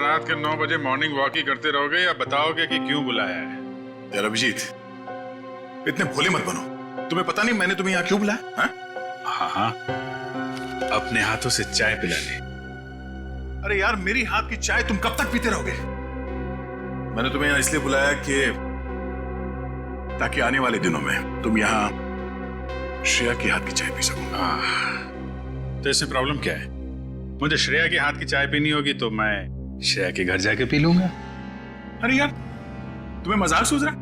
रात के 9 बजे मॉर्निंग वॉक ही करते रहोगे या बताओगे कि क्यों बुलाया है? यार अभिजीत, इतने भोले मत बनो। तुम्हें पता नहीं मैंने तुम्हें यहाँ क्यों बुलाया? हाँ, अपने हाथों से चाय पिलाने। अरे यार, मेरी हाथ की चाय तुम कब तक पीते रहोगे? मैंने तुम्हें यहाँ इसलिए बुलाया कि ताकि आने वाले दिनों में तुम यहाँ श्रेया की हाथ की चाय पी सको। तो इसमें प्रॉब्लम क्या है? मुझे श्रेया की हाथ की चाय पीनी होगी तो मैं श्रेया के घर जाके पी लूंगा। अरे यार, तुम्हें मजाक सूझ रहा?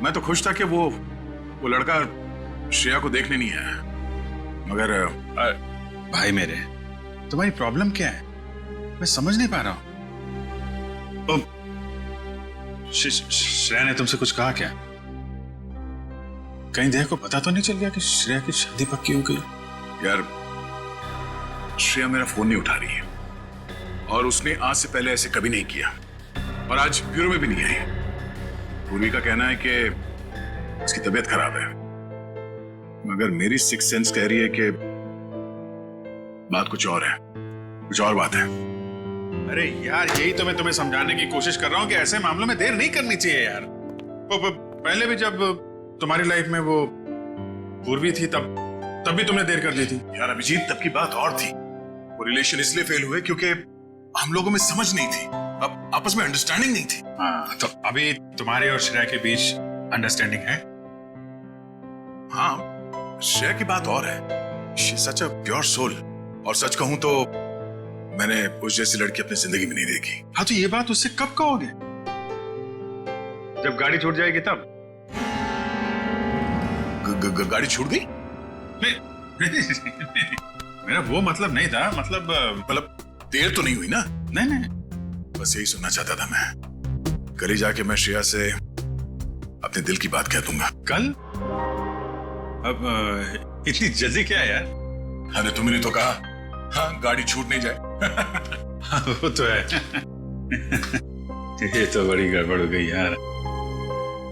मैं तो खुश था कि वो लड़का श्रेया को देखने नहीं आया, मगर भाई मेरे, तुम्हारी प्रॉब्लम क्या है? मैं समझ नहीं पा रहा हूं। श्रेया ने तुमसे कुछ कहा क्या? कहीं देह को पता तो नहीं चल गया कि श्रेया की शादी पक्की हो गई? यार, श्रेया मेरा फोन नहीं उठा रही है और उसने आज से पहले ऐसे कभी नहीं किया और आज ब्यूरो में भी नहीं आई। पूर्वी का कहना है कि उसकी तबीयत खराब है, मगर मेरी सिक्स सेंस कह रही है कि बात कुछ और है, कुछ और बात है। अरे यार, यही तो मैं तुम्हें समझाने की कोशिश कर रहा हूं कि ऐसे मामलों में देर नहीं करनी चाहिए यार। पहले भी जब तुम्हारी लाइफ में वो पूर्वी थी तब भी तुमने देर कर दी थी। यार अभिजीत, तब की बात और थी। वो रिलेशन इसलिए फेल हुए क्योंकि हम लोगों में समझ नहीं थी, अब आपस में अंडरस्टैंडिंग नहीं थी। हाँ, तो अभी तुम्हारे और श्रेया के बीच अंडरस्टैंडिंग है? हाँ, श्रेया की बात और है। She is such a pure soul, और सच कहूं तो मैंने उस जैसी लड़की अपनी जिंदगी में नहीं देखी। हाँ, तो ये बात उससे कब कहोगे? जब गाड़ी छूट जाएगी तब? गाड़ी छूट गई? नहीं, मेरा वो मतलब नहीं था। मतलब देर तो नहीं हुई ना? नहीं, बस यही सुनना चाहता था मैं। कल ही जाके मैं श्रेया से अपने दिल की बात कह दूंगा। कल? अब इतनी जल्दी क्या है यार? अरे तुमने तो कहा, हाँ, गाड़ी छूट नहीं जाए। हाँ, वो तो है। ये तो बड़ी गड़बड़ हो गई यार।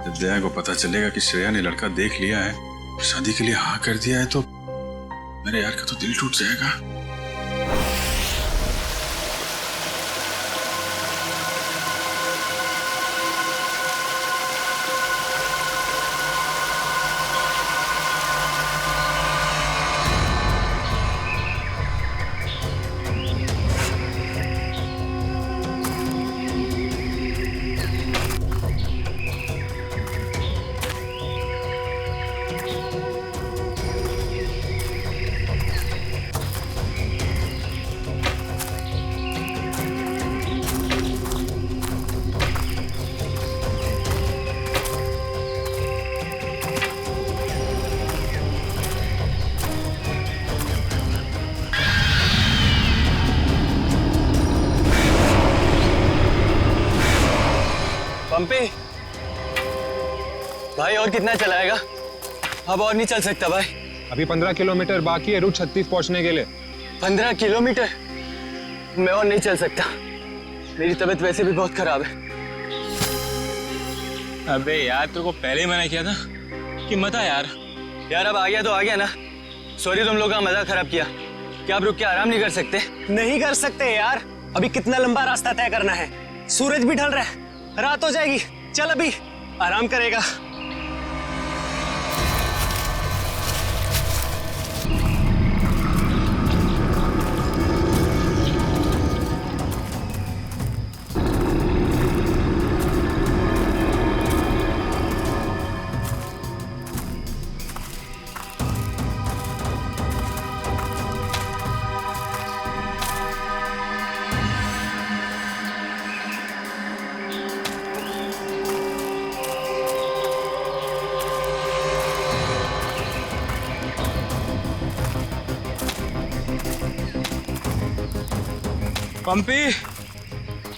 जब दया को पता चलेगा कि श्रेया ने लड़का देख लिया है, शादी के लिए हाँ कर दिया है, तो मेरे यार का तो दिल टूट जाएगा। पंपी भाई, और कितना चलाएगा? अब और नहीं चल सकता भाई। अभी 15 किलोमीटर बाकी है रूट 36 पहुंचने के लिए। 15 किलोमीटर? मैं और नहीं चल सकता, मेरी तबीयत वैसे भी बहुत खराब है। अबे यार, तेरे को पहले ही मना किया था कि मत आ यार। यार अब आ गया तो आ गया ना। सॉरी, तुम लोग का मजा खराब किया। क्या आप रुक के आराम नहीं कर सकते? नहीं कर सकते यार, अभी कितना लंबा रास्ता तय करना है। सूरज भी ढल रहा है, रात हो जाएगी। चल अभी आराम करेगा।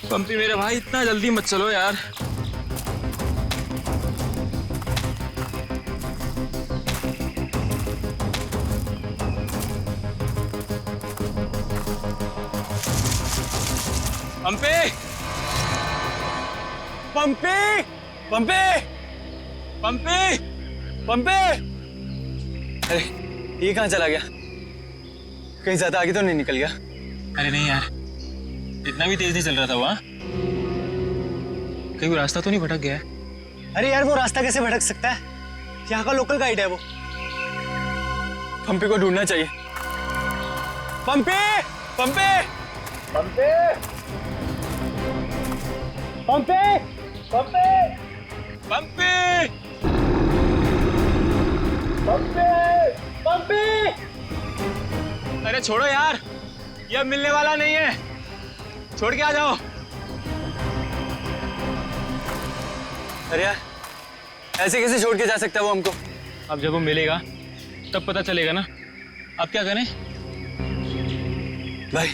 पंपी मेरे भाई, इतना जल्दी मत चलो यार। पंपी पंपी पंपी पंपी पंपी, अरे ये कहाँ चला गया? कहीं ज्यादा आगे तो नहीं निकल गया? अरे नहीं यार, इतना भी तेज नहीं चल रहा था वहाँ। कहीं वो रास्ता तो नहीं भटक गया है? अरे यार वो रास्ता कैसे भटक सकता है? यहाँ का लोकल गाइड है वो। पंपी को ढूंढना चाहिए। पंपी, पंपी, पंपी, पंपी, पंपी, पंपी! पंपी, पंपी। अरे छोड़ो यार, ये अब मिलने वाला नहीं है। छोड़ के आ जाओ। अरे यार, ऐसे कैसे छोड़ के जा सकता है वो हमको? अब जब वो मिलेगा तब पता चलेगा ना। अब क्या करें? भाई,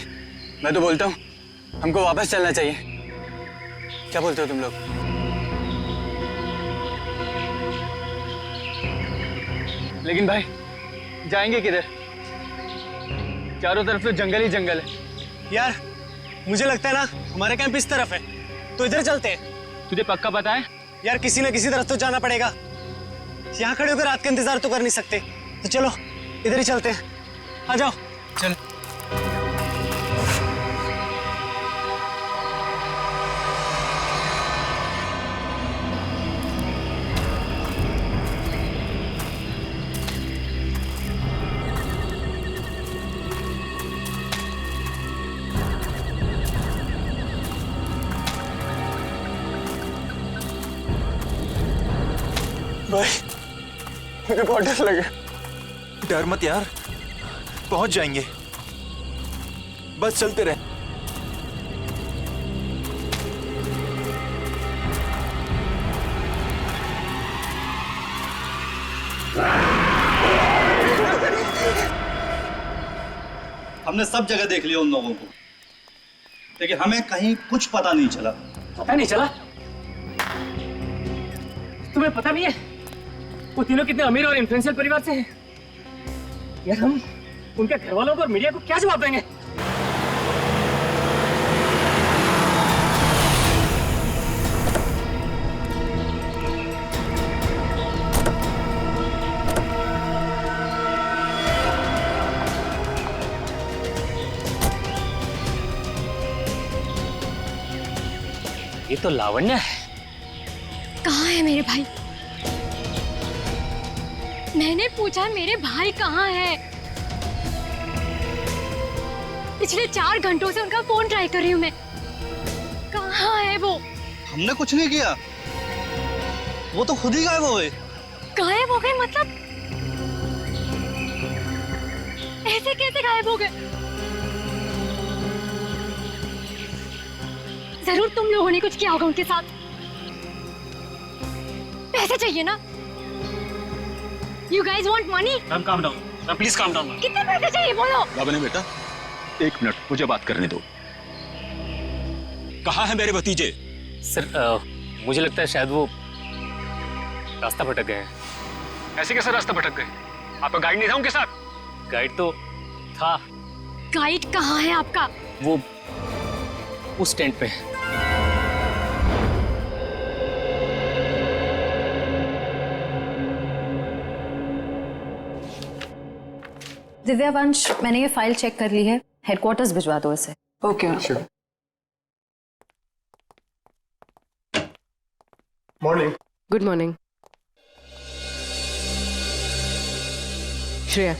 मैं तो बोलता हूँ हमको वापस चलना चाहिए। क्या बोलते हो तुम लोग? लेकिन भाई, जाएंगे किधर? चारों तरफ तो जंगल ही जंगल है। यार मुझे लगता है ना हमारा कैंप इस तरफ है, तो इधर चलते हैं। तुझे पक्का पता है? यार किसी ना किसी तरफ तो जाना पड़ेगा। यहाँ खड़े होकर रात का इंतजार तो कर नहीं सकते, तो चलो इधर ही चलते हैं। आ जाओ। चल। भाई, मुझे बहुत डर लगा। डर मत यार, पहुंच जाएंगे। बस चलते रहे। हमने सब जगह देख लिया उन लोगों को, लेकिन हमें कहीं कुछ पता नहीं चला। पता नहीं चला? तुम्हें पता नहीं है वो तीनों कितने अमीर और इन्फ्लुएंशियल परिवार से हैं? यार हम उनके घर वालों को और मीडिया को क्या जवाब देंगे? ये तो लावण्य है। कहाँ है मेरे भाई? मैंने पूछा मेरे भाई कहाँ है? पिछले 4 घंटों से उनका फोन ट्राई कर रही हूँ मैं। कहाँ है वो? हमने कुछ नहीं किया, वो तो खुद ही गायब हो गए। गायब हो गए मतलब? ऐसे कैसे गायब हो गए? जरूर तुम लोगों ने कुछ किया होगा उनके साथ। पैसे चाहिए ना? You guys want money? Ma'am calm down, ma'am please calm down। कितने पैसे चाहिए बोलो? बाबा बेटा, 1 मिनट मुझे बात करने दो। कहाँ है मेरे भतीजे? सर मुझे लगता है शायद वो रास्ता भटक गए हैं। ऐसे कैसे रास्ता भटक गए? आपका गाइड नहीं था उनके साथ? गाइड तो था। गाइड कहाँ है आपका? वो उस टेंट पे है। दिव्या वंश, मैंने ये फाइल चेक कर ली है। हेडक्वार्टर्स भिजवा दो इसे। Okay morning. Good morning. Shreya,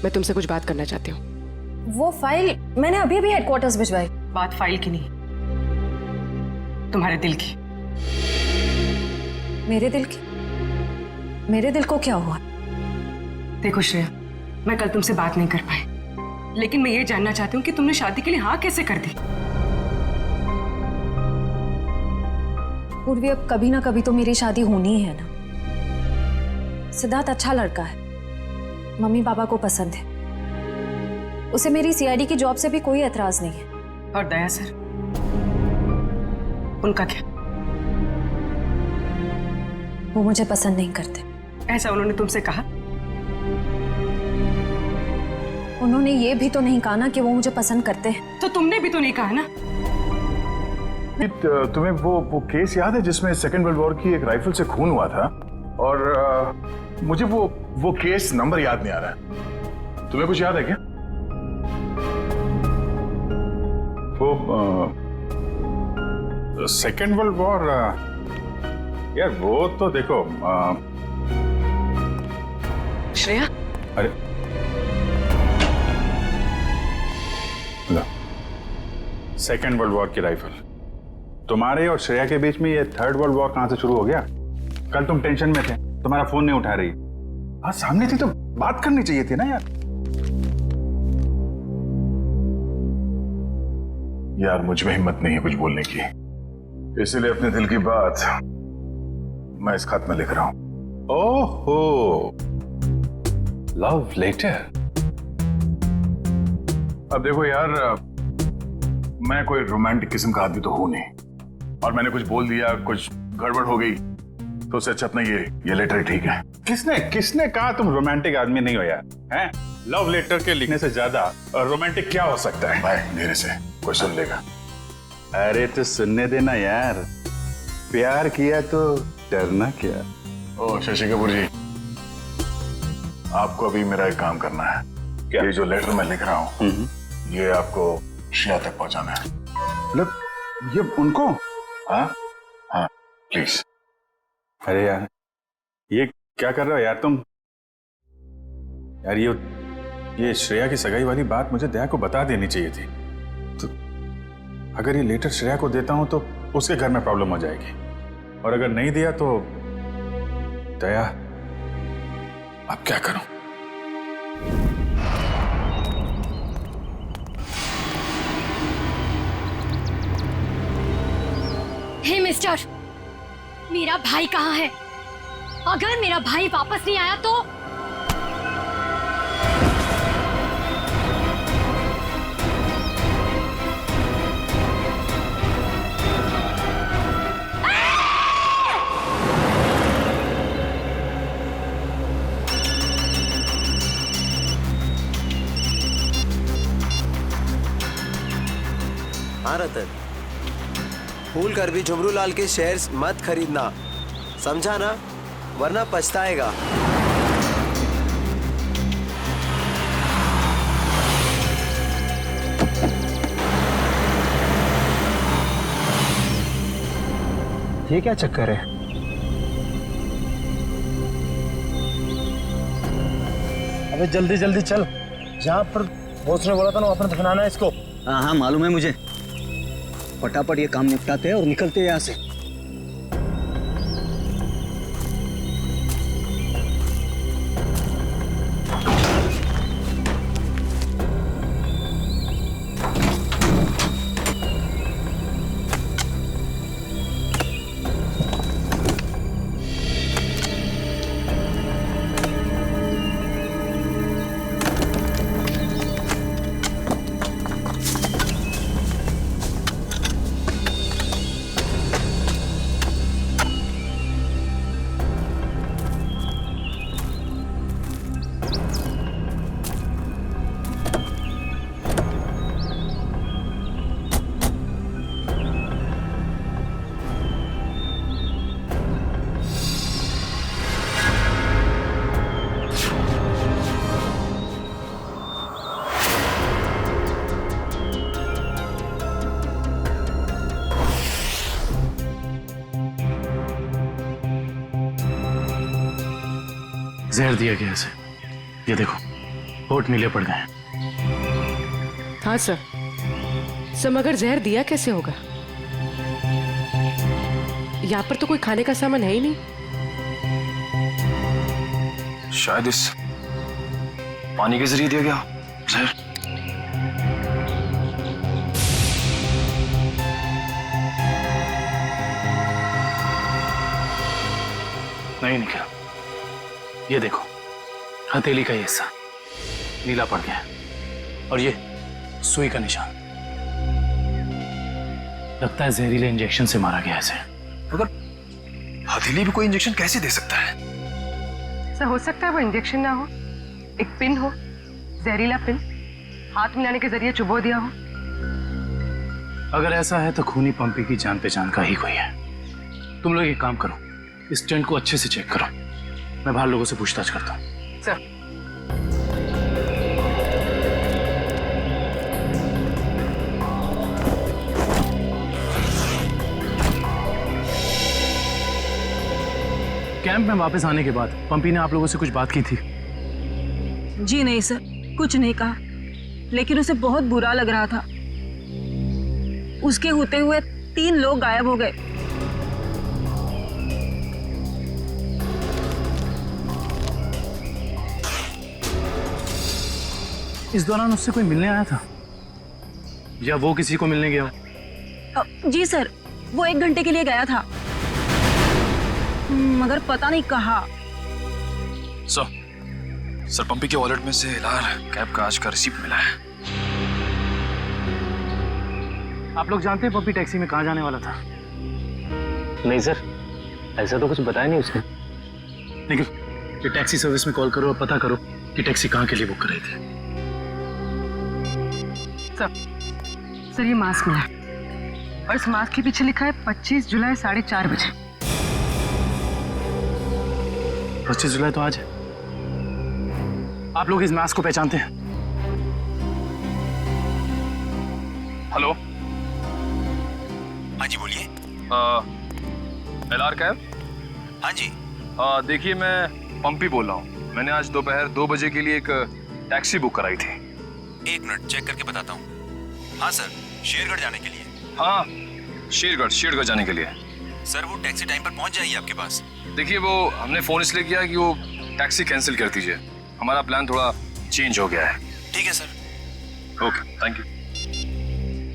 मैं तुमसे कुछ बात करना चाहती हूँ। वो फाइल मैंने अभी अभी हेडक्वार्टर्स भिजवाई। बात फाइल की नहीं, तुम्हारे दिल की। मेरे दिल की? मेरे दिल को क्या हुआ? देखो श्रेया, मैं कल तुमसे बात नहीं कर पाई, लेकिन मैं ये जानना चाहती हूँ कि तुमने शादी के लिए हाँ कैसे कर दी? पूर्वी, अब कभी ना कभी तो मेरी शादी होनी ही है ना। सिद्धार्थ अच्छा लड़का है, मम्मी पापा को पसंद है, उसे मेरी सीआईडी की जॉब से भी कोई एतराज नहीं है। और दया सर, उनका क्या? वो मुझे पसंद नहीं करते। ऐसा उन्होंने तुमसे कहा? उन्होंने ये भी तो नहीं कहा ना कि वो मुझे पसंद करते हैं। तो तुमने भी तो नहीं कहा ना? तुम्हें वो केस याद है जिसमें सेकेंड वर्ल्ड वॉर की एक राइफल से खून हुआ था? और मुझे वो केस नंबर याद नहीं आ रहा है। तुम्हें कुछ याद है क्या? वो सेकेंड वर्ल्ड वॉर, यार वो तो देखो श्रेया, अरे सेकेंड वर्ल्ड वॉर की राइफल, तुम्हारे और श्रेया के बीच में ये थर्ड वर्ल्ड वॉर कहां से शुरू हो गया? कल तुम टेंशन में थे, तुम्हारा फोन नहीं उठा रही, हाँ सामने थी तो बात करनी चाहिए थी ना यार। यार मुझ में हिम्मत नहीं है कुछ बोलने की, इसीलिए अपने दिल की बात मैं इस खत में लिख रहा हूं। ओहो, लव लेटर। अब देखो यार, मैं कोई रोमांटिक किस्म का आदमी तो हूं नहीं, और मैंने कुछ बोल दिया, कुछ गड़बड़ हो गई, तो उससे अच्छा अपना ये लेटर ही ठीक है। किसने कहा तुम रोमांटिक आदमी नहीं हो यार? हैं? लव लेटर के लिखने से ज्यादा रोमांटिक क्या हो सकता है? भाई मेरे से कोई सुन लेगा। अरे तो सुनने देना यार, प्यार किया तो डरना क्या। ओ शशि कपूर जी, आपको अभी मेरा एक काम करना है। क्या? ये जो लेटर मैं लिख रहा हूँ ये आपको श्रेया तक पहुंचाना है। मतलब ये उनको? हाँ हाँ प्लीज। अरे यार ये क्या कर रहे हो यार तुम? यार ये श्रेया की सगाई वाली बात मुझे दया को बता देनी चाहिए थी। तो अगर ये लेटर श्रेया को देता हूं तो उसके घर में प्रॉब्लम हो जाएगी, और अगर नहीं दिया तो दया अब क्या करूं? हे मिस्टर, मेरा भाई कहाँ है? अगर मेरा भाई वापस नहीं आया तो हाँ रतन, भूल कर भी झुमरू लाल के शेयर्स मत खरीदना, समझा ना? वरना पछताएगा। ये क्या चक्कर है? अबे जल्दी जल्दी चल, जहाँ पर बॉस ने बोला था ना वहाँ पर दफनाना है इसको। हाँ हाँ मालूम है मुझे, फटाफट ये काम निपटाते हैं और निकलते हैं यहाँ से। जहर दिया गया इसे, ये देखो होठ नीले पड़ गए। हाँ सर, मगर जहर दिया कैसे होगा? यहाँ पर तो कोई खाने का सामान है ही नहीं। शायद इस पानी के जरिए दिया गया जहर। नहीं निकला, ये देखो हथेली का हिस्सा नीला पड़ गया और ये सुई का निशान। लगता है जहरीले इंजेक्शन से मारा गया इसे। मगर हथेली भी कोई इंजेक्शन कैसे दे सकता है? सर हो सकता है वो इंजेक्शन ना हो, एक पिन हो, जहरीला पिन हाथ मिलाने के जरिए चुबो दिया हो। अगर ऐसा है तो खूनी पंपी की जान पहचान का ही कोई है। तुम लोग एक काम करो, इस टेंट को अच्छे से चेक करो, मैं बाहर लोगों से पूछताछ करता हूँ। सर कैंप में वापस आने के बाद पंपी ने आप लोगों से कुछ बात की थी? जी नहीं सर, कुछ नहीं कहा, लेकिन उसे बहुत बुरा लग रहा था। उसके होते हुए 3 लोग गायब हो गए। इस दौरान उससे कोई मिलने आया था या वो किसी को मिलने गया? जी सर, वो 1 घंटे के लिए गया था, मगर पता नहीं कहाँ। सर पंपी के वॉलेट में से लाल कैब का आज का रिसीप्ट मिला है। आप लोग जानते हैं पंपी टैक्सी में कहाँ जाने वाला था? नहीं सर, ऐसा तो कुछ बताया नहीं उसने। लेकिन ये टैक्सी सर्विस में कॉल करो और पता करो कि टैक्सी कहाँ के लिए बुक कर रही थी। सर ये मास्क मिला और इस मास्क के पीछे लिखा है 25 जुलाई 4:30 बजे। 25 जुलाई तो आज है। आप लोग इस मास्क को पहचानते हैं? हेलो, हाँ जी बोलिए। LR cab? हाँ जी। देखिए मैं पंपी बोल रहा हूँ। मैंने आज दोपहर 2 बजे के लिए एक टैक्सी बुक कराई थी। 1 मिनट चेक करके बताता हूँ। हाँ सर, शेरगढ़ जाने के लिए। हाँ, शेरगढ़ जाने के लिए। सर वो टैक्सी टाइम पर पहुँच जाएगी आपके पास। देखिए वो हमने फोन इसलिए किया कि वो टैक्सी कैंसिल कर दीजिए, हमारा प्लान थोड़ा चेंज हो गया है। ठीक है सर। Okay, thank you.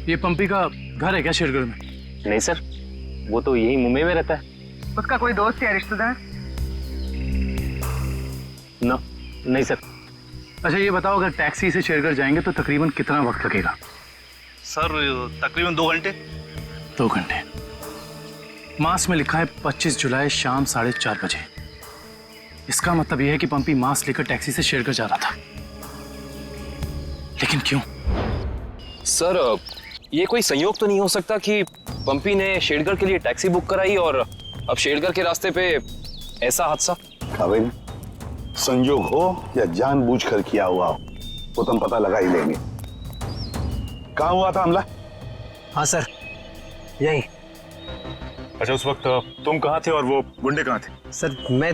ये पंपी का घर है क्या शेरगढ़ में? नहीं सर, वो तो यही मुंबई में रहता है। उसका कोई दोस्त या रिश्तेदार? नहीं सर। अच्छा ये बताओ, अगर टैक्सी से शेरगढ़ जाएंगे तो तकरीबन कितना वक्त लगेगा? सर तकरीबन 2 घंटे। 2 घंटे। मास में लिखा है 25 जुलाई शाम 4:30 बजे। इसका मतलब यह है कि पंपी मास लेकर टैक्सी से शेरगढ़ जा रहा था। लेकिन क्यों? सर ये कोई संयोग तो नहीं हो सकता कि पंपी ने शेरगढ़ के लिए टैक्सी बुक कराई और अब शेरगढ़ के रास्ते पे ऐसा हादसा? काबिल, संयोग हो या जानबूझकर किया हुआ हो वो तो हम पता लगा ही लेंगे। कहाँ हुआ था हमला? हाँ सर, यही। अच्छा उस वक्त तुम कहाँ थे और वो गुंडे कहाँ थे? सर मैं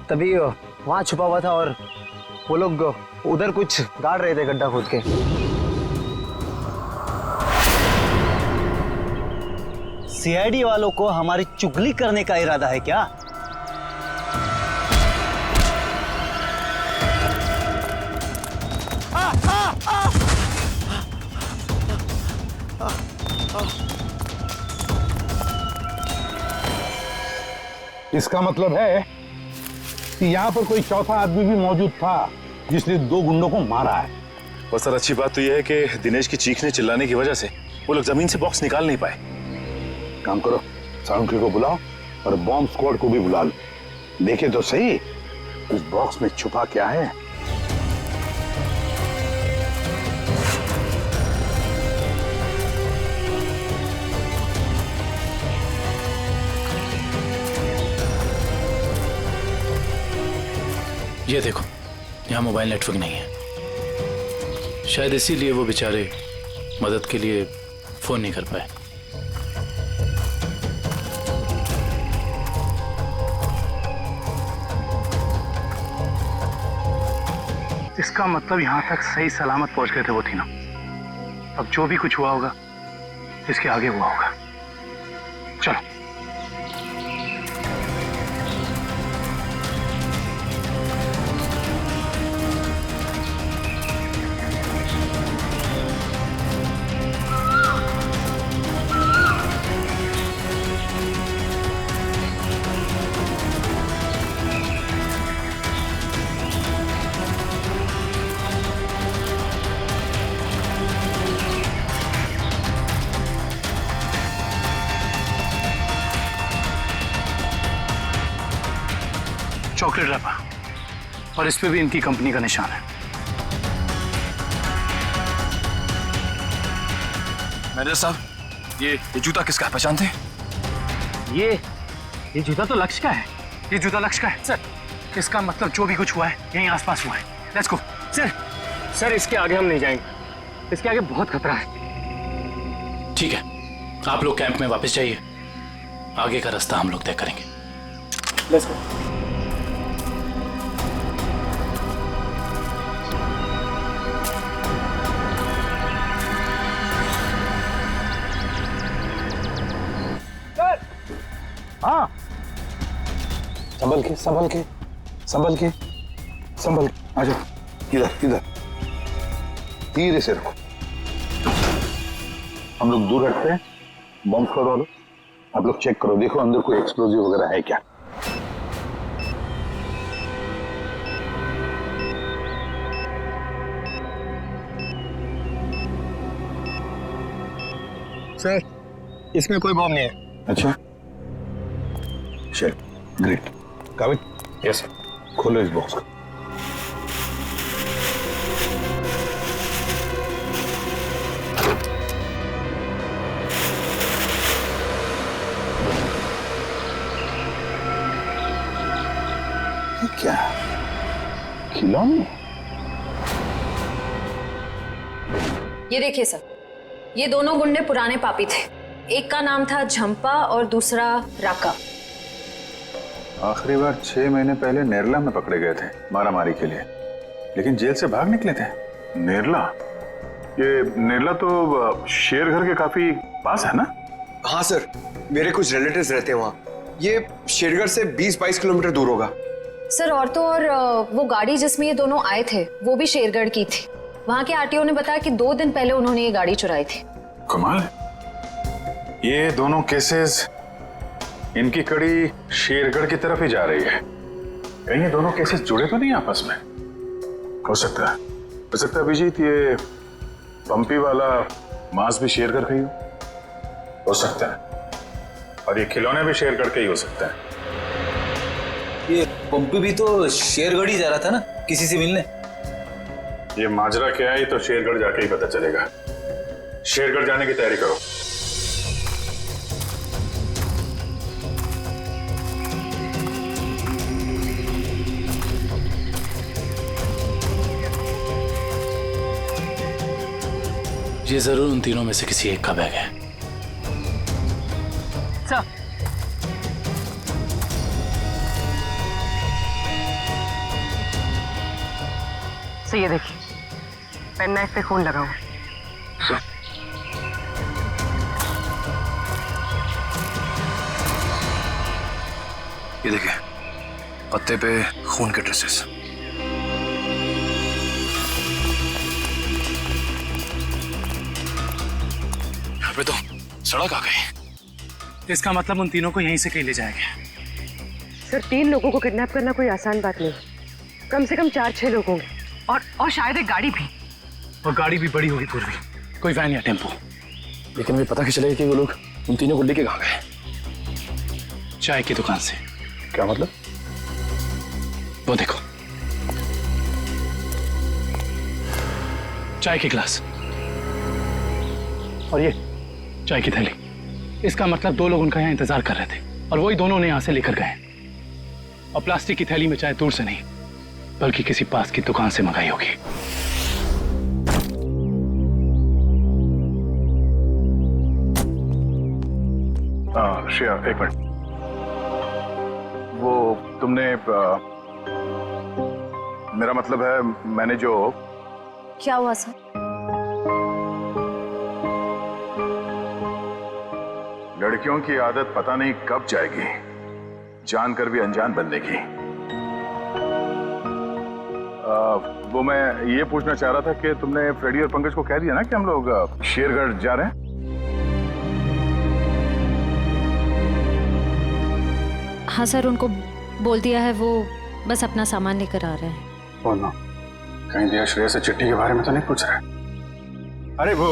तभी वहाँ छुपा हुआ था और वो लोग उधर कुछ गाड़ रहे थे गड्ढा खोद के। सीआईडी वालों को हमारी चुगली करने का इरादा है क्या? इसका मतलब है कि यहाँ पर कोई चौथा आदमी भी मौजूद था जिसने 2 गुंडों को मारा है। और सर अच्छी बात तो यह है कि दिनेश की चीखने चिल्लाने की वजह से वो लोग जमीन से बॉक्स निकाल नहीं पाए। काम करो, साउंड्री को बुलाओ और बॉम्ब स्क्वाड को भी बुला लो। देखे तो सही इस बॉक्स में छुपा क्या है। ये देखो, यहाँ मोबाइल नेटवर्क नहीं है। शायद इसीलिए वो बेचारे मदद के लिए फोन नहीं कर पाए। इसका मतलब यहाँ तक सही सलामत पहुंच गए थे वो तीनों। अब जो भी कुछ हुआ होगा इसके आगे हुआ होगा। चलो। चॉकलेट रैपर और इस पे भी इनकी कंपनी का निशान है। मैनेजर साहब, ये जूता किसका है, पहचानते हैं? ये जूता तो लक्ष्य का है। ये जूता लक्ष्य का है सर। इसका मतलब जो भी कुछ हुआ है यहीं आसपास हुआ है। Let's go. सर इसके आगे हम नहीं जाएंगे। इसके आगे बहुत खतरा है। ठीक है, आप लोग कैंप में वापस जाइए। आगे का रास्ता हम लोग तय करेंगे। Let's go. हाँ, संभल के संभल के संभल के संभल के आ जाओ। इधर इधर धीरे से रखो। हम लोग दूर हटते हैं, बॉम्ब स्क्वाड वालों आप लोग चेक करो, देखो अंदर कोई एक्सप्लोजिव वगैरह है क्या। सर, इसमें कोई बॉम्ब नहीं है। अच्छा, चल ग्रेट। काबिल? Yes sir. खोलो इस बॉक्स को। ये क्या खिलौने? ये देखिए सर, ये दोनों गुंडे पुराने पापी थे। एक का नाम था झंपा और दूसरा राका। आखिरी बार 6 महीने पहले नेरला में पकड़े गए थे मारामारी के लिए, लेकिन जेल से भाग निकले थे। नेरला? ये नेरला तो शेरघर के काफी पास है ना? हाँ सर, मेरे कुछ रिलेटिव्स रहते हैं वहाँ। ये शेरगढ़ से 20-22 किलोमीटर दूर होगा। सर और तो और वो गाड़ी जिसमें ये दोनों आए थे वो भी शेरगढ़ की थी। वहाँ के आरटीओ ने बताया कि 2 दिन पहले उन्होंने ये गाड़ी चुराई थी। कमाल है। ये दोनों केसेस, इनकी कड़ी शेरगढ़ की तरफ ही जा रही है। कहीं ये दोनों केसेस जुड़े तो नहीं आपस में? हो सकता है अभिजीत ये पंपी वाला मांस भी शेरगढ़ का ही हो सकता है, और ये खिलौने भी शेरगढ़ के ही हो सकता है। ये पंपी भी तो शेरगढ़ ही जा रहा था ना किसी से मिलने। ये माजरा क्या है तो शेरगढ़ जाके ही पता चलेगा। शेरगढ़ जाने की तैयारी करो। ये जरूर उन तीनों में से किसी एक का बैग है। सर, ये देखिए, पेन नाइफ पे खून लगा हुआ। ये देखिए, पत्ते पे खून के ट्रेसेस। यहाँ पे तो सड़क आ गई। इसका मतलब उन तीनों को यहीं से कहीं ले जाएंगे। सर, 3 लोगों को किडनैप करना कोई आसान बात नहीं। कम से कम 4-6 लोग होंगे, और शायद एक गाड़ी भी। और गाड़ी भी बड़ी होगी पूर्वी, कोई वैन या टेम्पो। लेकिन मुझे पता कैसे चलेगा कि वो लोग उन तीनों को लेके कहाँ गए? चाय की दुकान से। क्या मतलब? वो देखो, चाय के गिलास और ये चाय की थैली। इसका मतलब 2 लोग उनका यहाँ इंतजार कर रहे थे और वही दोनों ने यहाँ से लेकर गए। और प्लास्टिक की थैली में चाय दूर से नहीं बल्कि किसी पास की दुकान से मंगाई होगी। श्रेया, एक मिनट। वो तुमने मेरा मतलब है, मैंने जो... क्या हुआ सर? लड़कियों की आदत पता नहीं कब जाएगी, जानकर भी अनजान बनने की। वो मैं ये पूछना चाह रहा था कि तुमने फ्रेडी और पंकज को कह दिया ना कि हम लोग शेरगढ़ जा रहे हैं? हाँ सर, उनको बोल दिया है, वो बस अपना सामान लेकर आ रहे हैं। बोलो, कहीं दिया श्रेया से चिट्ठी के बारे में तो नहीं पूछ रहे? अरे वो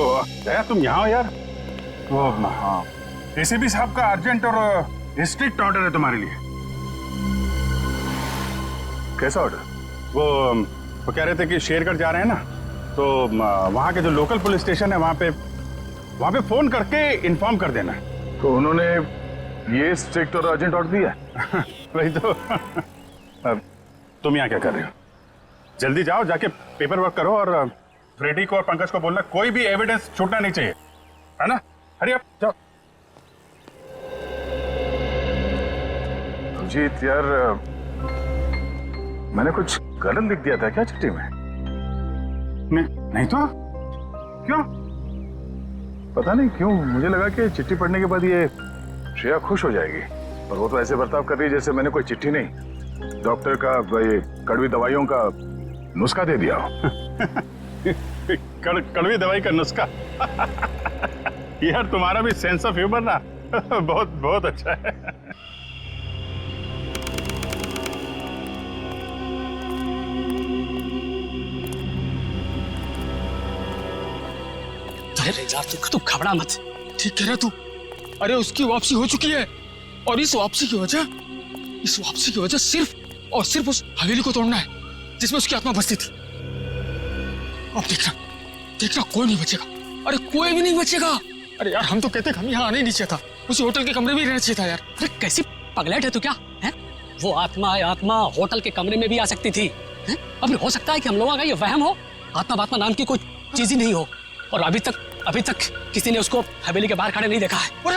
दया, तुम यहाँ हो यार। वो हाँ, एसीपी साहब का अर्जेंट और स्ट्रिक्ट ऑर्डर है तुम्हारे लिए। कैसा ऑर्डर? वो कह रहे थे कि शेरगढ़ जा रहे हैं ना, तो वहाँ के जो लोकल पुलिस स्टेशन है वहाँ पे फोन करके इन्फॉर्म कर देना। तो उन्होंने ये स्ट्रिक्ट और अर्जेंट ऑर्डर दिया? वही तो। अब तुम यहाँ क्या कर रहे हो? जल्दी जाओ, जाके पेपर वर्क करो और फ्रेडी को और पंकज को बोलना कोई भी एविडेंस छूटना नहीं चाहिए, है ना? हरी अप, जाओ। अभिजीत यार, मैंने कुछ गलत लिख दिया था क्या चिट्ठी में? नहीं तो क्यों? पता नहीं क्यों मुझे लगा कि चिट्ठी पढ़ने के बाद ये श्रेया खुश हो जाएगी, और वो तो ऐसे बर्ताव कर रही है जैसे मैंने कोई चिट्ठी नहीं, डॉक्टर का ये कड़वी दवाइयों का नुस्खा दे दिया हो। कड़वी दवाई का नुस्खा। यार तुम्हारा भी सेंस ऑफ ह्यूमर ना बहुत बहुत अच्छा है। अरे यार तू घबरा मत, ठीक कह रहा तू। अरे उसकी वापसी हो चुकी है, और इस वापसी की वजह सिर्फ और सिर्फ उस हवेली को तोड़ना है जिसमें उसकी आत्मा बसती थी। अब देखना कोई नहीं बचेगा। अरे कोई भी नहीं बचेगा। अरे यार हम तो कहते हम यहाँ आने ही नहीं चाहिए था, उसी होटल के कमरे में ही रहना चाहिए था यार। अरे कैसी पगलेट है तू क्या है? वो आत्मा होटल के कमरे में भी आ सकती थी। अब हो सकता है कि हम लोगों का ये वहम हो, आत्मा नाम की कोई चीज ही नहीं हो, और अभी तक किसी ने उसको हवेली के बाहर खड़े नहीं देखा है। और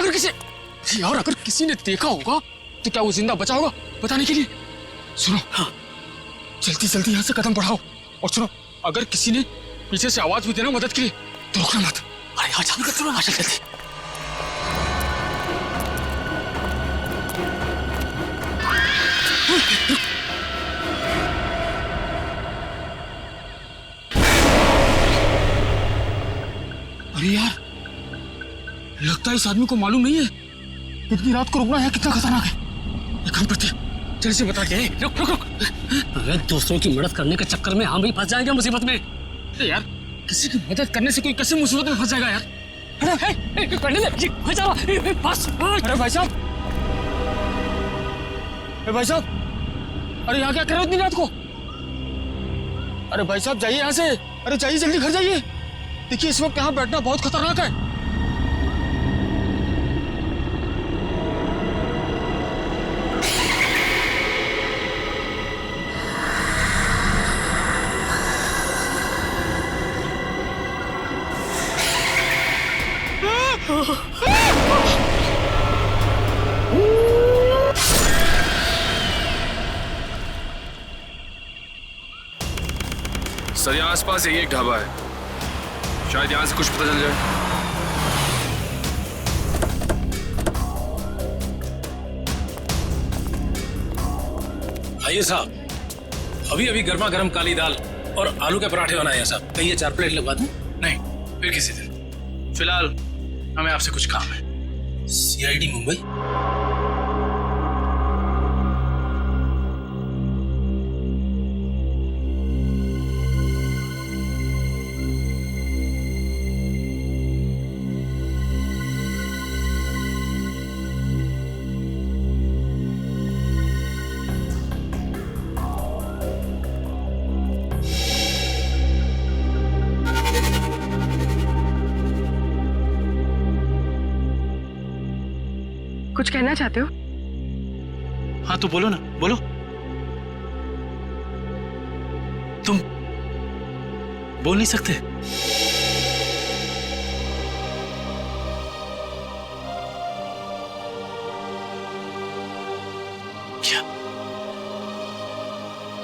अगर किसी ने देखा होगा तो क्या वो जिंदा बचा होगा बताने के लिए? सुनो, हाँ जल्दी यहाँ से कदम बढ़ाओ, और सुनो अगर किसी ने पीछे से आवाज भी देना मदद के लिए तो रुकना मत। अरे यहाँ जल्दी कर, सुनो जल्दी। अरे यार लगता है इस आदमी को मालूम नहीं है इतनी रात को रुकना है कितना खतरनाक है। एक काम करते हैं, जल्दी से बता के रुक। अरे दूसरों की मदद करने के चक्कर में हम भी फंस जाएंगे मुसीबत में। यार किसी की मदद करने से कोई कैसे मुसीबत में फंस जाएगा यार? अरे भाई साहब, अरे यहाँ क्या कर रहे हो इतनी रात को? अरे भाई साहब जाइए यहाँ से, अरे जाइए जल्दी घर जाइए। देखिए इस वक्त यहाँ बैठना बहुत खतरनाक है। सर यहाँ आसपास यही एक ढाबा है, शायद यहाँ से कुछ पता चल जाए। आइए साहब, अभी गर्मा गर्म काली दाल और आलू के पराठे बनाए हैं साहब। कहिए 4 प्लेट लगवा दूं? नहीं, फिर किसी दिन। फिलहाल हमें आपसे कुछ काम है। CID मुंबई। कुछ कहना चाहते हो? हाँ तो बोलो ना, बोलो। तुम बोल नहीं सकते? क्या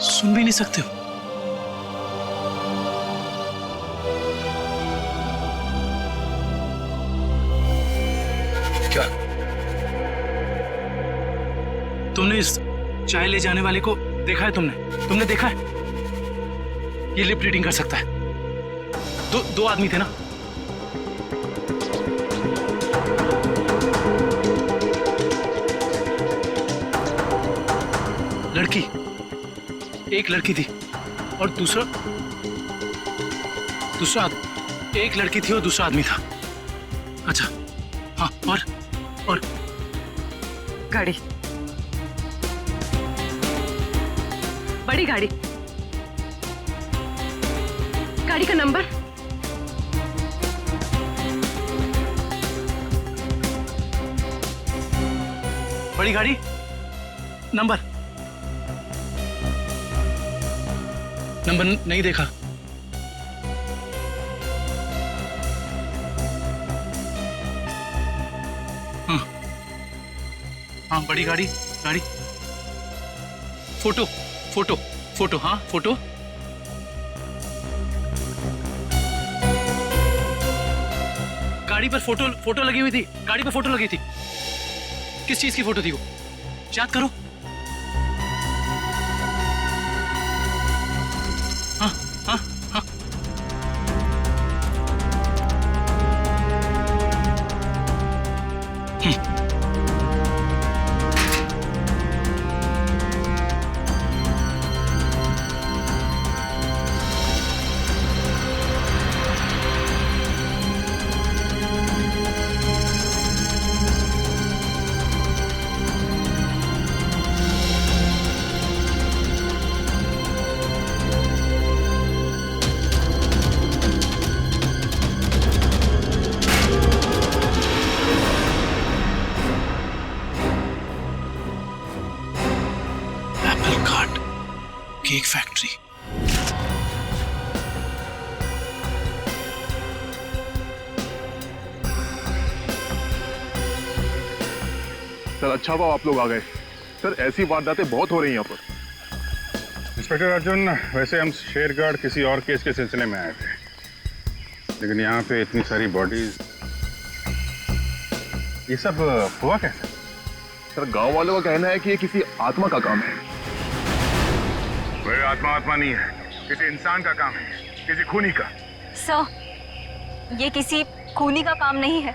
सुन भी नहीं सकते हो? क्या तुमने इस चाय ले जाने वाले को देखा है? तुमने देखा है? ये लिप रीडिंग कर सकता है। दो आदमी थे ना? एक लड़की थी और दूसरा एक लड़की थी और दूसरा आदमी था। अच्छा हाँ, और गाड़ी, बड़ी गाड़ी का नंबर? बड़ी गाड़ी नंबर नहीं देखा। हाँ, बड़ी गाड़ी फोटो फोटो फोटो, हाँ फोटो। गाड़ी पर फोटो लगी हुई थी, गाड़ी पर फोटो लगी थी। किस चीज की फोटो थी वो? याद करो। हाँ हाँ हाँ। Cake factory. सर अच्छा हुआ आप लोग आ गए। सर ऐसी वारदातें बहुत हो रही हैं यहाँ पर। इंस्पेक्टर अर्जुन, वैसे हम शेरगढ़ किसी और केस के सिलसिले में आए थे, लेकिन यहाँ पे इतनी सारी बॉडीज, ये सब हुआ कैसे? सर गांव वालों का कहना है कि ये किसी आत्मा का काम है। कोई आत्मा नहीं है, किसी इंसान का काम है, किसी खूनी का। सर ये किसी खूनी का काम नहीं है,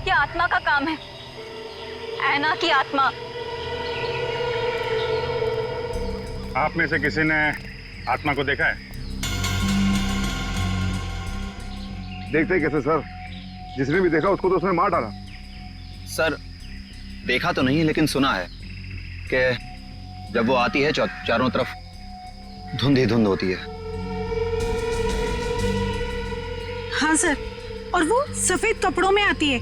ये आत्मा का काम है, ऐना की आत्मा। आप में से किसी ने आत्मा को देखा है? देखते कैसे सर, जिसने भी देखा उसको तो उसने मार डाला। सर देखा तो नहीं, लेकिन सुना है कि जब वो आती है चारों तरफ धुंध ही धुंध होती है। हाँ सर, और वो सफेद कपड़ों में आती है,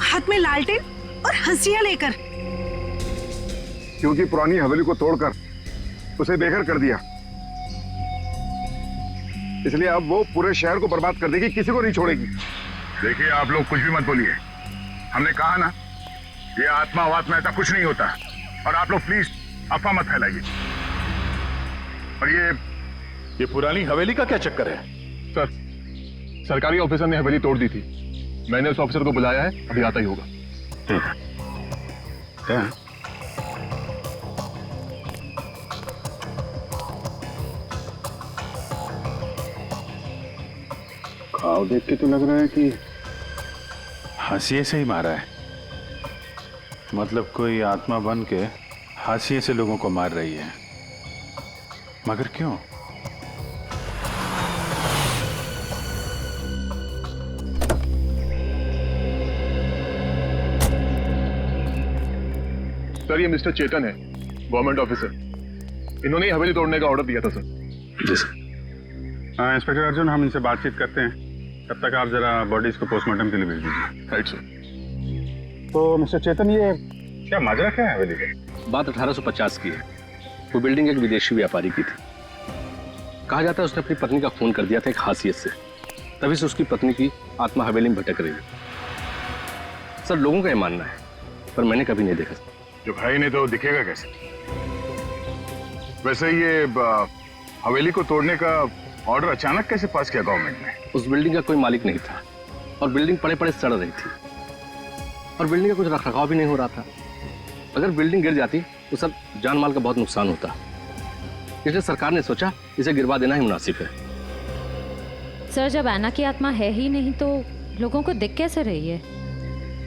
हाथ में लालटेन और हंसिया लेकर। क्योंकि पुरानी हवेली को तोड़कर उसे बेघर कर दिया, इसलिए अब वो पूरे शहर को बर्बाद कर देगी, किसी को नहीं छोड़ेगी। देखिए आप लोग कुछ भी मत बोलिए, हमने कहा ना ये आत्मा वात्मा ऐसा कुछ नहीं होता, और आप लोग प्लीज अफवाह मत फैलाइए। और ये पुरानी हवेली का क्या चक्कर है? सर सरकारी ऑफिसर ने हवेली तोड़ दी थी, मैंने उस ऑफिसर को बुलाया है, अभी आता ही होगा। क्या? घाव देख के तो लग रहा है कि हाशिए से ही मारा है, मतलब कोई आत्मा बन के हाशिए से लोगों को मार रही है, मगर क्यों? सर ये मिस्टर चेतन है, गवर्नमेंट ऑफिसर, इन्होंने ही हवेली तोड़ने का ऑर्डर दिया था सर। जी सर। हाँ इंस्पेक्टर अर्जुन, हम इनसे बातचीत करते हैं, तब तक आप जरा बॉडीज को पोस्टमार्टम के लिए भेज दीजिए। Right sir. तो मिस्टर चेतन, ये क्या माजरा क्या है हवेली का? बात 1850 की है। वो बिल्डिंग एक विदेशी व्यापारी की थी। कहा जाता है उसने अपनी पत्नी का खून कर दिया था एक हासियत से, तभी से उसकी पत्नी की आत्मा हवेली में भटक रही है। सर लोगों का ये मानना है, पर मैंने कभी नहीं देखा। जो भाई ने तो दिखेगा कैसे? वैसे ये हवेली को तोड़ने का ऑर्डर अचानक कैसे पास किया गवर्नमेंट ने? उस बिल्डिंग का कोई मालिक नहीं था और बिल्डिंग पड़े पड़े सड़ रही थी और बिल्डिंग का कुछ रखरखाव भी नहीं हो रहा था। अगर बिल्डिंग गिर जाती तो सब जान माल का बहुत नुकसान होता, इसलिए सरकार ने सोचा इसे गिरवा देना ही मुनासिब है। सर जब ऐना की आत्मा है ही नहीं तो लोगों को दिख कैसे रही है?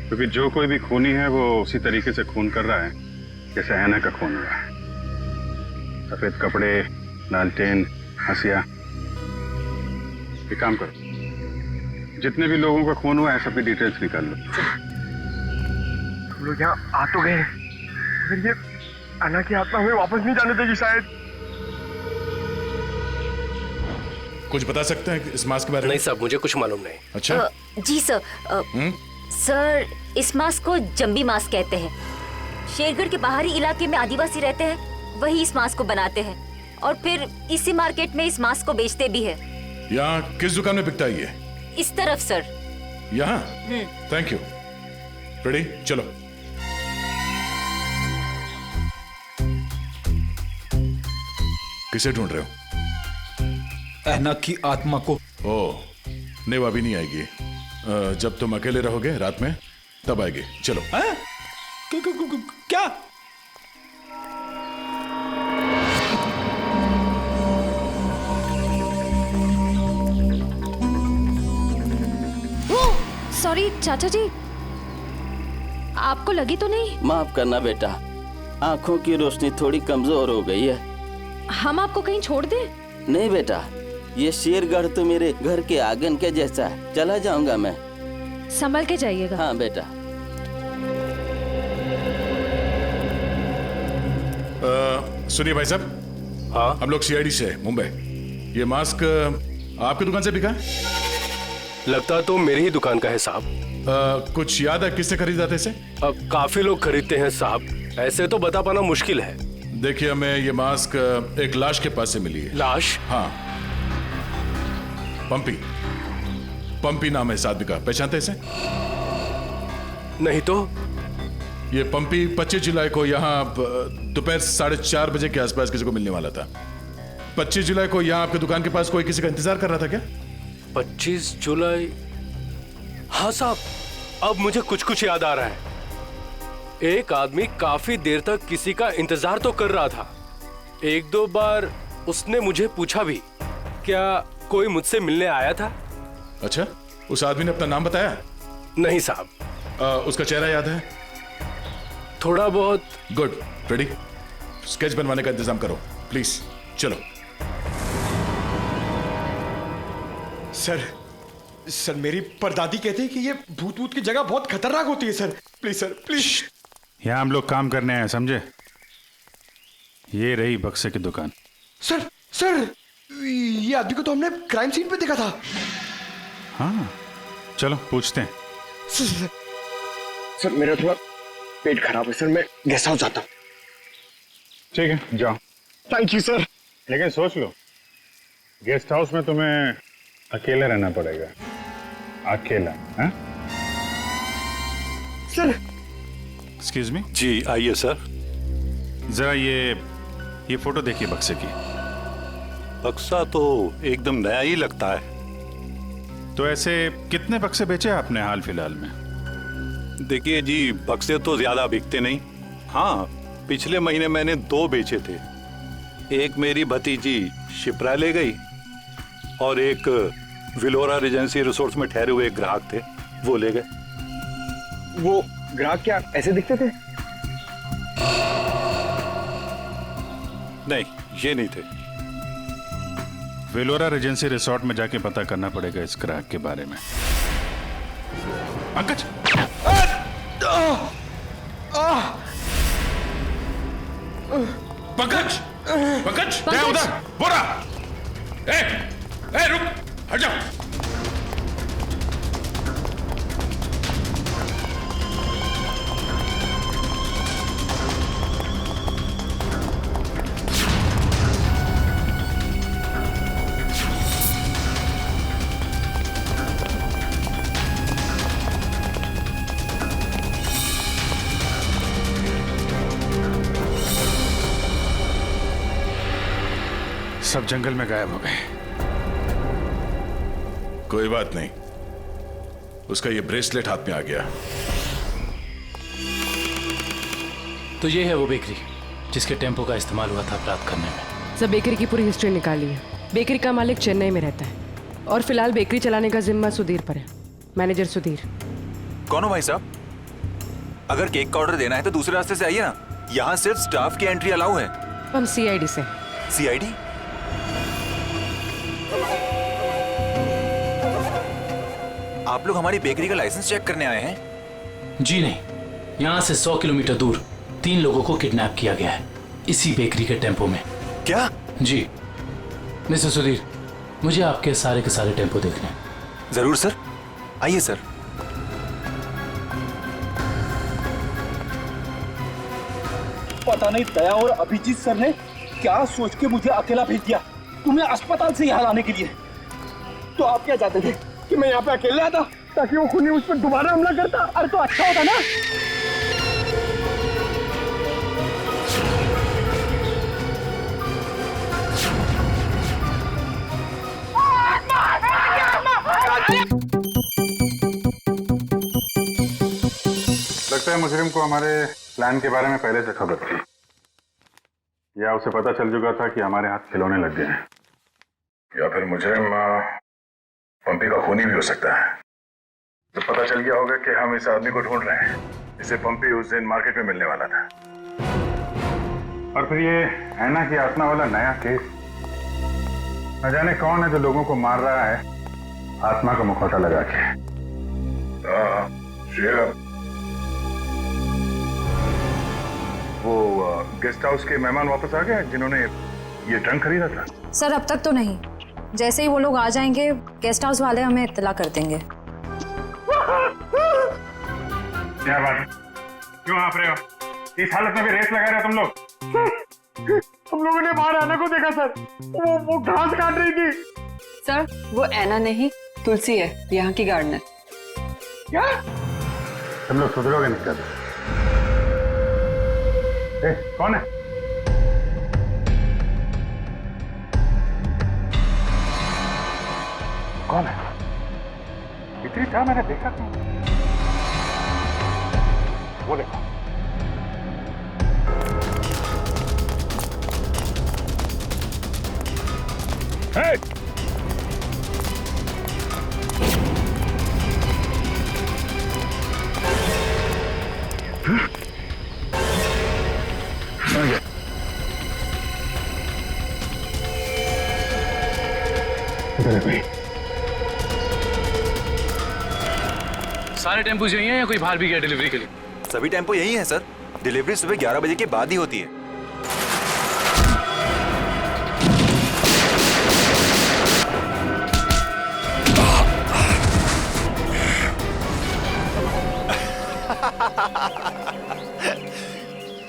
क्योंकि जो कोई भी खूनी है वो उसी तरीके से खून कर रहा है जैसे ऐना का खून हुआ है। सफेद कपड़े, लालटेन, हंसिया। एक काम करो, जितने भी लोगों का खून हुआ है सबकी डिटेल्स निकाल लो। हम लोग यहाँ आ तो गए, फिर ये ऐना की आत्मा हमें वापस नहीं जाने देगी शायद। कुछ बता सकते हैं इस मास्क के बारे में? नहीं साहब, मुझे कुछ मालूम नहीं। अच्छा जी सर। सर इस मास्क को जंबी मास्क कहते हैं। शेरगढ़ के बाहरी इलाके में आदिवासी रहते हैं, वही इस मास्क को बनाते हैं और फिर इसी मार्केट में इस मास्क को बेचते भी है। यहाँ किस दुकान में बिकता है ये? इस तरफ सर। यहाँ? Thank you. रेडी, चलो। किसे ढूंढ रहे हो? ऐना की आत्मा को। ओ, नहीं वो अभी नहीं आएगी। जब तुम अकेले रहोगे रात में तब आएगी। चलो। क्या? सॉरी चाचा जी, आपको लगी तो नहीं? माफ करना बेटा, आंखों की रोशनी थोड़ी कमजोर हो गई है। हम आपको कहीं छोड़ दें? नहीं बेटा, ये शेरगढ़ तो मेरे घर के आंगन के जैसा है। चला जाऊंगा मैं। संभल के जाइएगा। हाँ बेटा। सुनिए भाई साहब। हाँ, हम लोग सीआईडी से मुंबई। ये मास्क आपकी दुकान से बिका है? लगता तो मेरी ही दुकान का है साहब। कुछ याद है किससे खरीदा था इसे? काफी लोग खरीदते हैं साहब, ऐसे तो बता पाना मुश्किल है। देखिए, हमें ये मास्क एक लाश के पास से मिली है। लाश? हाँ, पंपी। पंपी नाम है इस आदमी का, पहचानते इसे? नहीं तो। ये पंपी 25 जुलाई को यहाँ दोपहर 4:30 बजे के आसपास किसी को मिलने वाला था। 25 जुलाई को यहाँ आपकी दुकान के पास कोई किसी का इंतजार कर रहा था क्या? 25 जुलाई? हाँ साहब, अब मुझे कुछ कुछ याद आ रहा है। एक आदमी काफी देर तक किसी का इंतजार तो कर रहा था। एक दो बार उसने मुझे पूछा भी, क्या कोई मुझसे मिलने आया था? अच्छा, उस आदमी ने अपना नाम बताया? नहीं साहब। उसका चेहरा याद है? थोड़ा बहुत। गुड। रेडी? स्केच बनवाने का इंतजाम करो प्लीज। चलो। सर मेरी परदादी कहती है कि ये भूत की जगह बहुत खतरनाक होती है। सर प्लीज यहाँ हम लोग काम करने आए, समझे? ये रही बक्से की दुकान। सर ये आदमी को तो हमने क्राइम सीन पे देखा था। हाँ, चलो पूछते हैं। सर मेरा थोड़ा पेट खराब है सर, मैं गेस्ट हाउस जाता हूँ। ठीक है, जाओ। Thank you sir. लेकिन सोच लो, गेस्ट हाउस में तुम्हें अकेला रहना पड़ेगा। अकेला? हाँ? सर। Excuse me. जी आइए सर। जरा ये फोटो देखिए बक्से की। बक्सा तो एकदम नया ही लगता है। तो ऐसे कितने बक्से बेचे आपने हाल फिलहाल में? देखिए जी, बक्से तो ज्यादा बिकते नहीं। हाँ, पिछले महीने मैंने 2 बेचे थे। एक मेरी भतीजी शिप्रा ले गई और एक विलोरा रेजेंसी रिसोर्ट्स में ठहरे हुए एक ग्राहक थे, वो ले गए। वो ग्राहक क्या ऐसे दिखते थे? नहीं, ये नहीं थे। वेलोरा रेजेंसी रिसोर्ट में जाके पता करना पड़ेगा इस ग्राहक के बारे में। पंकज! पंकज! पंकज! क्या उधर? बोरा! ए, रुक! हट जाओ! सब जंगल में गायब हो गए। कोई बात नहीं, उसका ये ब्रेसलेट हाथ में आ गया। तो ये है वो बेकरी जिसके टेम्पो का इस्तेमाल हुआ था अपराध करने में। सब बेकरी की पूरी हिस्ट्री निकाली है। बेकरी का मालिक चेन्नई में रहता है और फिलहाल बेकरी चलाने का जिम्मा सुधीर पर है। मैनेजर सुधीर। कौन हो भाई साहब? अगर केक का ऑर्डर देना है तो दूसरे रास्ते से आइए ना, यहाँ सिर्फ स्टाफ की एंट्री अलाउ है। हम सीआईडी से। सीआईडी? आप लोग हमारी बेकरी का लाइसेंस चेक करने आए हैं? जी नहीं, यहाँ से 100 किलोमीटर दूर 3 लोगों को किडनैप किया गया है इसी बेकरी के टेम्पो में। क्या? जी मिस्टर सुधीर, मुझे आपके सारे के सारे टेम्पो देखने हैं। जरूर सर, आइए सर। पता नहीं दया और अभिजीत सर ने क्या सोच के मुझे अकेला भेज दिया तुम्हें अस्पताल से यहाँ लाने के लिए। तो आप क्या चाहते थे कि मैं यहाँ पे अकेले आता ताकि वो खूनी उस पर दोबारा हमला करता? अरे तो अच्छा होता ना। है मुजरिम को हमारे प्लान के बारे में पहले से खबर थी, या उसे पता चल चुका था कि हमारे हाथ खिलौने लग गए हैं, या फिर मुजरिम पंपी का खूनी भी हो सकता है। तो पता चल गया होगा कि हम इस आदमी को ढूंढ रहे हैं जिसे पंपी उस दिन मार्केट में मिलने वाला था। और फिर ये ऐना की आत्मा वाला नया केस, न जाने कौन है जो लोगों को मार रहा है आत्मा का मुखौटा लगा के। वो गेस्ट हाउस के मेहमान वापस आ गए जिन्होंने ये ट्रंक खरीदा था? सर अब तक तो नहीं, जैसे ही वो लोग आ जाएंगे गेस्ट हाउस वाले हमें इत्तला कर देंगे। क्या बात है, क्यों आप रहे हो? इस हालत में भी रेस लगा रहे हो तुम लोग? हम लोगों ने बाहर ऐना को देखा सर, वो घास काट रही थी। सर वो ऐना नहीं तुलसी है, यहाँ की गार्डनर। क्या? तुम लोग सुधरोगे नहीं कर? कौन है? कौन है? इतनी चाह मैंने देखा था। वो देखो। Hey! सारे टेम्पो यही हैं या कोई बाहर भी गया डिलीवरी के लिए? सभी टेम्पो यही हैं सर। डिलीवरी सुबह 11 बजे के बाद ही होती है।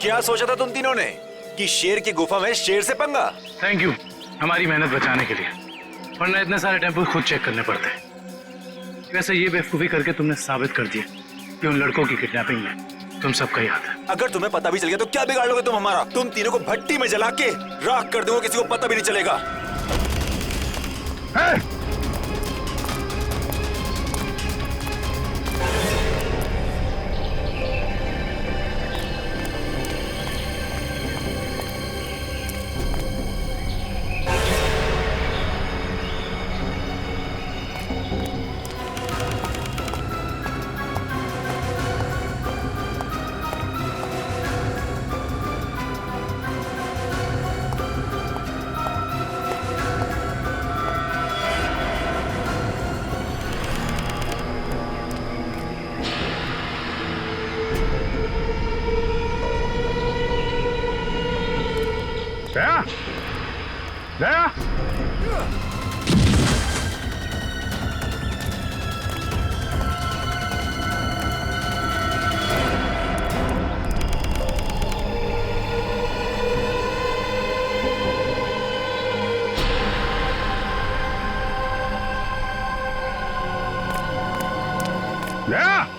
क्या सोचा था तुम तीनों ने कि शेर की गुफा में शेर से पंगा? थैंक यू हमारी मेहनत बचाने के लिए, वरना इतने सारे टेम्पो खुद चेक करने पड़ते हैं। वैसे ये बेवकूफी करके तुमने साबित कर दिया कि उन लड़कों की किडनैपिंग में तुम सबका ही हाथ है। अगर तुम्हें पता भी चल गया तो क्या बिगाड़ लोगे तुम हमारा? तुम तीनों को भट्टी में जला के राख कर दोगे, किसी को पता भी नहीं चलेगा। दया, दया, दया।